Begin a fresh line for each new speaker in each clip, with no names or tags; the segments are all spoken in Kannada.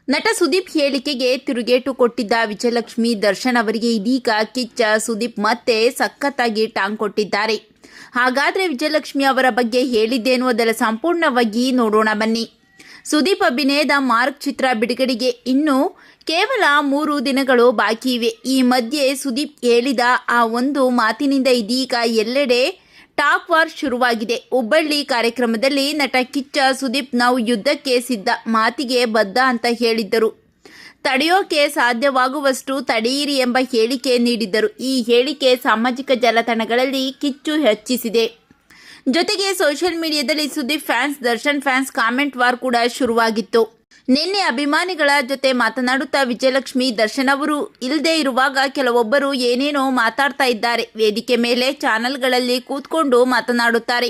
ನಟ ಸುದೀಪ್ ಹೇಳಿಕೆಗೆ ತಿರುಗೇಟು ಕೊಟ್ಟಿದ್ದ ವಿಜಯಲಕ್ಷ್ಮಿ ದರ್ಶನ್ ಅವರಿಗೆ ಇದೀಗ ಕಿಚ್ಚ ಸುದೀಪ್ ಮತ್ತೆ ಸಖತ್ತಾಗಿ ಟಾಂಗ್ ಕೊಟ್ಟಿದ್ದಾರೆ. ಹಾಗಾದರೆ ವಿಜಯಲಕ್ಷ್ಮಿ ಅವರ ಬಗ್ಗೆ ಹೇಳಿದ್ದೇನು ಅದರ ಸಂಪೂರ್ಣವಾಗಿ ನೋಡೋಣ ಬನ್ನಿ. ಸುದೀಪ್ ಅಭಿನಯದ ಮಾರ್ಕ್ ಚಿತ್ರ ಬಿಡುಗಡೆಗೆ ಇನ್ನು ಕೇವಲ 3 ದಿನಗಳು ಬಾಕಿ ಇವೆ. ಈ ಮಧ್ಯೆ ಸುದೀಪ್ ಹೇಳಿದ ಆ ಒಂದು ಮಾತಿನಿಂದ ಇದೀಗ ಎಲ್ಲೆಡೆ ಟಾಕ್ ವಾರ್ ಶುರುವಾಗಿದೆ. ಹುಬ್ಬಳ್ಳಿ ಕಾರ್ಯಕ್ರಮದಲ್ಲಿ ನಟ ಕಿಚ್ಚ ಸುದೀಪ್ ನಾವು ಯುದ್ಧಕ್ಕೆ ಸಿದ್ಧ, ಮಾತಿಗೆ ಬದ್ಧ ಅಂತ ಹೇಳಿದ್ದರು. ತಡೆಯೋಕೆ ಸಾಧ್ಯವಾಗುವಷ್ಟು ತಡೆಯಿರಿ ಎಂಬ ಹೇಳಿಕೆ ನೀಡಿದ್ದರು. ಈ ಹೇಳಿಕೆ ಸಾಮಾಜಿಕ ಜಾಲತಾಣಗಳಲ್ಲಿ ಕಿಚ್ಚು ಹೆಚ್ಚಿಸಿದೆ. ಜೊತೆಗೆ ಸೋಷಿಯಲ್ ಮೀಡಿಯಾದಲ್ಲಿ Sudeep fans Darshan fans comment war ಕೂಡ ಶುರುವಾಗಿತ್ತು. ನಿನ್ನೆ ಅಭಿಮಾನಿಗಳ ಜೊತೆ ಮಾತನಾಡುತ್ತಾ ವಿಜಯಲಕ್ಷ್ಮಿ ದರ್ಶನ್ ಅವರು ಇಲ್ಲದೆ ಇರುವಾಗ ಕೆಲವೊಬ್ಬರು ಏನೇನೋ ಮಾತಾಡ್ತಾ ಇದ್ದಾರೆ. ವೇದಿಕೆ ಮೇಲೆ ಚಾನೆಲ್ಗಳಲ್ಲಿ ಕೂತ್ಕೊಂಡು ಮಾತನಾಡುತ್ತಾರೆ.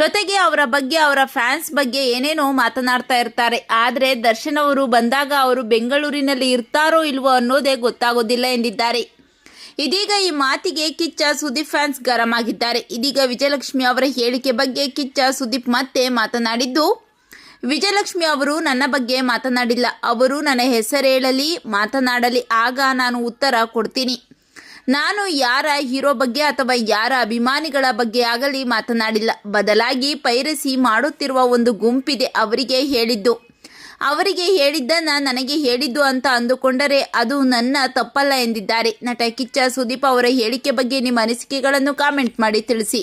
ಜೊತೆಗೆ ಅವರ ಬಗ್ಗೆ ಅವರ ಫ್ಯಾನ್ಸ್ ಬಗ್ಗೆ ಏನೇನೋ ಮಾತನಾಡ್ತಾ ಇರ್ತಾರೆ. ಆದರೆ ದರ್ಶನ್ ಅವರು ಬಂದಾಗ ಅವರು ಬೆಂಗಳೂರಿನಲ್ಲಿ ಇರ್ತಾರೋ ಇಲ್ವೋ ಅನ್ನೋದೇ ಗೊತ್ತಾಗೋದಿಲ್ಲ ಎಂದಿದ್ದಾರೆ. ಇದೀಗ ಈ ಮಾತಿಗೆ ಕಿಚ್ಚ ಸುದೀಪ್ ಫ್ಯಾನ್ಸ್ ಗರಂ ಆಗಿದ್ದಾರೆ. ಇದೀಗ ವಿಜಯಲಕ್ಷ್ಮಿ ಅವರ ಹೇಳಿಕೆ ಬಗ್ಗೆ ಕಿಚ್ಚ ಸುದೀಪ್ ಮತ್ತೆ ಮಾತನಾಡಿದ್ದು, ವಿಜಯಲಕ್ಷ್ಮಿ ಅವರು ನನ್ನ ಬಗ್ಗೆ ಮಾತನಾಡಿಲ್ಲ, ಅವರು ನನ್ನ ಹೆಸರೇಳಲಿ ಮಾತನಾಡಲಿ, ಆಗ ನಾನು ಉತ್ತರ ಕೊಡ್ತೀನಿ. ನಾನು ಯಾರ ಹೀರೋ ಬಗ್ಗೆ ಅಥವಾ ಯಾರ ಅಭಿಮಾನಿಗಳ ಬಗ್ಗೆ ಆಗಲಿ ಮಾತನಾಡಿಲ್ಲ. ಬದಲಾಗಿ ಪೈರಸಿ ಮಾಡುತ್ತಿರುವ ಒಂದು ಗುಂಪಿದೆ, ಅವರಿಗೆ ಹೇಳಿದ್ದು. ಅವರಿಗೆ ಹೇಳಿದ್ದನ್ನು ನನಗೆ ಹೇಳಿದ್ದು ಅಂತ ಅಂದುಕೊಂಡರೆ ಅದು ನನ್ನ ತಪ್ಪಲ್ಲ ಎಂದಿದ್ದಾರೆ. ನಟ ಕಿಚ್ಚ ಸುದೀಪ್ ಅವರ ಹೇಳಿಕೆ ಬಗ್ಗೆ ನಿಮ್ಮ ಅನಿಸಿಕೆಗಳನ್ನು ಕಾಮೆಂಟ್ ಮಾಡಿ ತಿಳಿಸಿ.